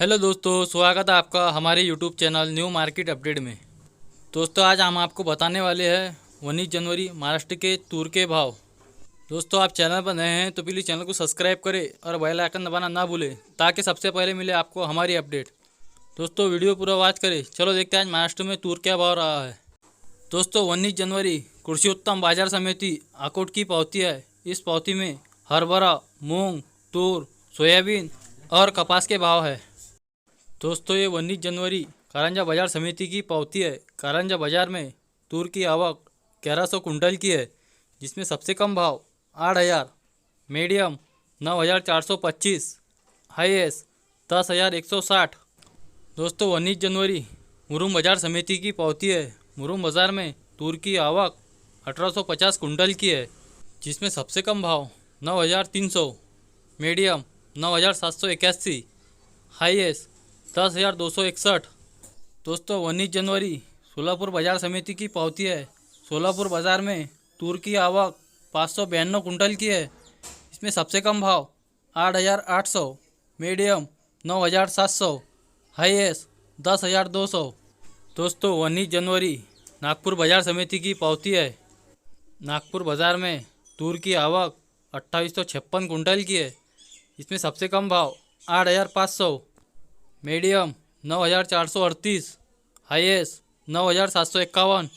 Hello दोस्तों, स्वागत है आपका हमारे YouTube channel new market update में। दोस्तों, आज हम आपको बताने वाले हैं 19 जनवरी महाराष्ट्र के तूर के भाव। दोस्तों, आप चैनल पर नए हैं तो प्लीज़ चैनल को सब्सक्राइब करें और बेल आइकन दबाना ना भूलें ताकि सबसे पहले मिले आपको हमारी अपडेट। दोस्तों, वीडियो पूरा वॉच करें। चलो देखते हैं आज महाराष्ट्र में तूर क्या भाव रहा है। दोस्तों, 19 जनवरी कृषि उत्तम बाजार समिति आकोट की पावती है। इस पावती में हरभरा, मूंग, तूर, सोयाबीन और कपास के भाव है। दोस्तों, ये 19 जनवरी कारंजा बाजार समिति की पावती है। कारंजा बाजार में तूर की आवक 1100 कुंटल की है, जिसमें सबसे कम भाव 8,000, मीडियम 9,425, हाईएस्ट 10,160। दोस्तों, 19 जनवरी मुरुम बाजार समिति की पावती है। मुरुम बाजार में तूर की आवक 1850 कुंटल की है, जिसमें सबसे कम भाव 9,300, मीडियम 9,781, हाईएस्ट 10,261। दोस्तों, 19 जनवरी सोलापुर बाजार समिति की पावती है। सोलापुर बाजार में तूर की आवक 592 कुंटल की है। इसमें सबसे कम भाव 8,800, मीडियम 9,700, हाईएस्ट 10,200। दोस्तों, 19 जनवरी नागपुर बाजार समिति की पावती है। नागपुर बाजार में तूर की आवक 2856 कुंटल की है। इसमें सबसे कम भाव 8,500, मीडियम 9,438, हाईएस्ट 9,751।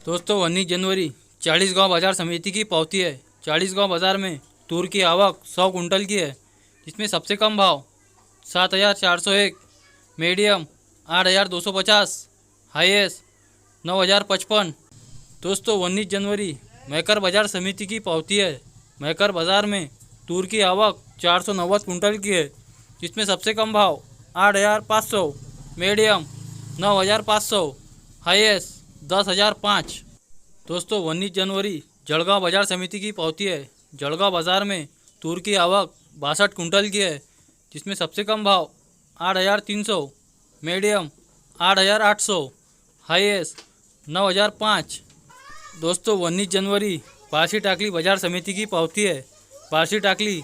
दोस्तों, 19 जनवरी 40 गांव बाजार समिति की पावती है। 40 गांव बाजार में तूर की आवक 100 कुंटल की है। इसमें सबसे कम भाव 7,401, मीडियम 8,250, हाईएस्ट 9,055। दोस्तों, 19 जनवरी मैकर बाजार समिति की पावती है। मैकर बाजार में तूर की आवक 490 कुंटल की है। जिसमें सबसे कम भाव 8,500, मीडियम 9,500, हाईएस्ट 10,005। दोस्तों, 19 जनवरी जळगांव बाजार समिति की पावती है। जळगांव बाजार में तूर की आवक 62 कुंटल की है। जिसमें सबसे कम भाव 8,300, मीडियम 8,800, हाईएस्ट 9,005। दोस्तों, 19 जनवरी पारसी टाकली बाजार समिति की पावती है। पारसी टाकली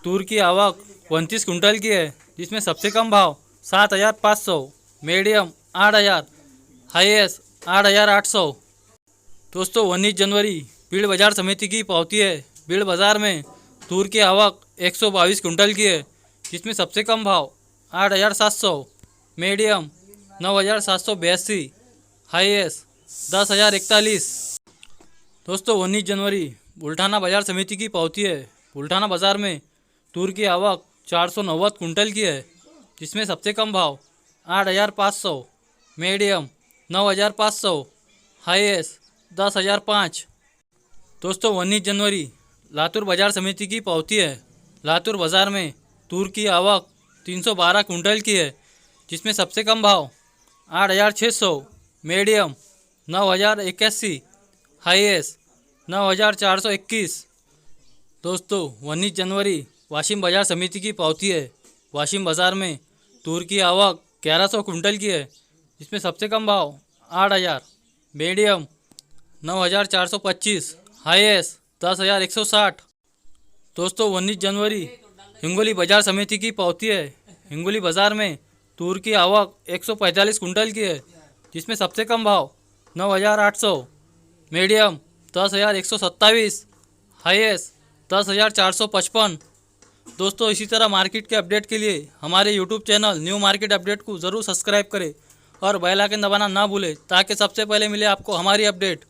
तूर की आवक 29 कुंटल की है। जिसमें सबसे कम भाव 7,500, मीडियम 8,000, हाईएस्ट 8,800। दोस्तों, 19 जनवरी बीड़ बाजार समिति की पावती है। बीड़ बाजार में तूर की आवक 122 कुंटल की है। जिसमें सबसे कम भाव 8,700, मीडियम 9,782, हाईएस्ट 10,041। दोस्तों, 19 जनवरी बुल्ढाना बाजार समिति की पावती है। बुल्ढाना बाजार में तूर की आवक 490 कुंटल की है। जिसमें सबसे कम भाव 8,500, मीडियम 9,500, हाईएस्ट 10,005। दोस्तों, 19 जनवरी लातूर बाजार समिति की पावती है। लातूर बाजार में तूर की आवक 312 कुंटल की है। जिसमें सबसे कम भाव 8,600, मीडियम 9,081, हाईएस्ट 9,421। दोस्तों, 19 जनवरी वाशिम बाजार समिति की पावती है। वाशिम बाजार में तूर की आवक 1100 कुंटल की है। जिसमें सबसे कम भाव 8,000, मीडियम 9,425, हाईएस्ट 10,160। दोस्तों, 19 जनवरी हिंगोली बाजार समिति की पावती है। हिंगोली बाजार में तूर की आवक 145 कुंटल की है। जिसमें सबसे कम भाव 9,800, मीडियम 10,127, हाईएस्ट 10,455। दोस्तों, इसी तरह मार्केट के अपडेट के लिए हमारे YouTube channel new market update को ज़रूर सब्सक्राइब करें और बेल आइकन दबाना ना भूलें ताकि सबसे पहले मिले आपको हमारी अपडेट।